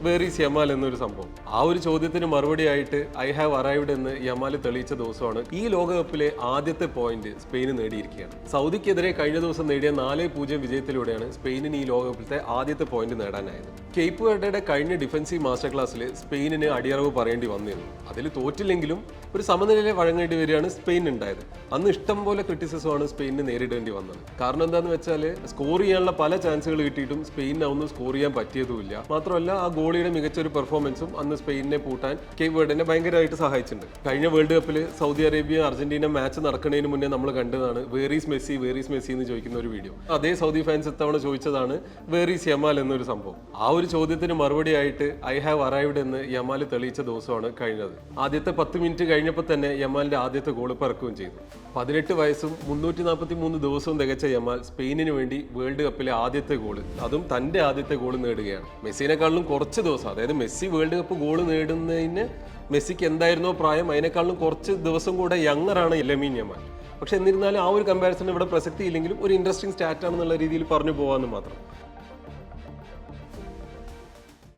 Where is Yamal എന്നൊരു സംഭവം. ആ ഒരു ചോദ്യത്തിന് മറുപടിയായിട്ട് ഐ ഹാവ് അറൈവ്ഡ് എന്ന് യമാൽ തെളിയിച്ച ദിവസമാണ് ഈ ലോകകപ്പിലെ ആദ്യത്തെ പോയിന്റ് സ്പെയിന് നേടിയിരിക്കുകയാണ്. സൗദിക്കെതിരെ കഴിഞ്ഞ ദിവസം നേടിയ 4-0 വിജയത്തിലൂടെയാണ് സ്പെയിനിന് ഈ ലോകകപ്പിലത്തെ ആദ്യത്തെ പോയിന്റ് നേടാനായത്. കേപ്പ് വെർഡയുടെ കഴിഞ്ഞ ഡിഫൻസീവ് മാസ്റ്റർ ക്ലാസ്സിൽ സ്പെയിനിന് അടിയറവ് പറയേണ്ടി വന്നിരുന്നു. അതിൽ തോറ്റില്ലെങ്കിലും ഒരു സമനിലയിലെ വഴങ്ങേണ്ടി വരികയാണ് സ്പെയിൻ ഉണ്ടായത്. അന്ന് ഇഷ്ടം പോലെ ക്രിറ്റിസിസമാണ് സ്പെയിനിന് നേരിടേണ്ടി വന്നത്. കാരണം എന്താണെന്ന് വെച്ചാൽ സ്കോർ ചെയ്യാനുള്ള പല ചാൻസുകൾ കിട്ടിയിട്ടും സ്പെയിനിന് ഒന്നും സ്കോർ ചെയ്യാൻ പറ്റിയതുമില്ല. മാത്രമല്ല ആ ഗോളിയുടെ മികച്ചൊരു പെർഫോമൻസും അന്ന് സ്പെയിനിനെ പൂട്ടാൻ കേപ്പ് വെർഡിനെ ഭയങ്കരമായിട്ട് സഹായിച്ചിട്ടുണ്ട്. കഴിഞ്ഞ വേൾഡ് കപ്പിൽ സൗദി അറേബ്യ അർജന്റീന മാച്ച് നടക്കുന്നതിന് മുന്നേ നമ്മൾ കണ്ടതാണ് വേർ ഈസ് മെസ്സി എന്ന് ചോദിക്കുന്ന ഒരു വീഡിയോ. അതേ സൗദി ഫാൻസ് ഇത്തവണ ചോദിച്ചതാണ് വേർ ഈസ് യമാൽ എന്നൊരു സംഭവം. ആ ഒരു ചോദ്യത്തിന് മറുപടിയായിട്ട് ഐ ഹാവ് അറൈവ്ഡ് എന്ന് യമാൽ തെളിയിച്ച ദിവസമാണ് കഴിഞ്ഞത്. ആദ്യത്തെ 10 മിനിറ്റ് കഴിഞ്ഞപ്പോൾ തന്നെ യമാലിന്റെ ആദ്യത്തെ ഗോൾ പിറക്കുകയും ചെയ്തു. 18 വയസ്സും 343 ദിവസവും തികച്ച യമാൽ സ്പെയിനിന് വേണ്ടി വേൾഡ് കപ്പിലെ ആദ്യത്തെ ഗോൾ, അതും തന്റെ ആദ്യത്തെ ഗോൾ നേടുകയാണ്. മെസ്സിനെക്കാളും കുറച്ച് ദിവസം, അതായത് മെസ്സി വേൾഡ് കപ്പ് ഗോൾ നേടുന്നതിന് മെസ്സിക്ക് എന്തായിരുന്നോ പ്രായം അതിനേക്കാളും കുറച്ച് ദിവസം കൂടെ യങ്ങറാണ് ലമീൻ യമാൽ. പക്ഷെ എന്നിരുന്നാലും ആ ഒരു കമ്പാരിസൺ ഇവിടെ പ്രസക്തി ഇല്ലെങ്കിലും ഒരു ഇൻട്രസ്റ്റിംഗ് സ്റ്റാറ്റ് ആണെന്നുള്ള രീതിയിൽ പറഞ്ഞു പോകാമെന്ന് മാത്രം.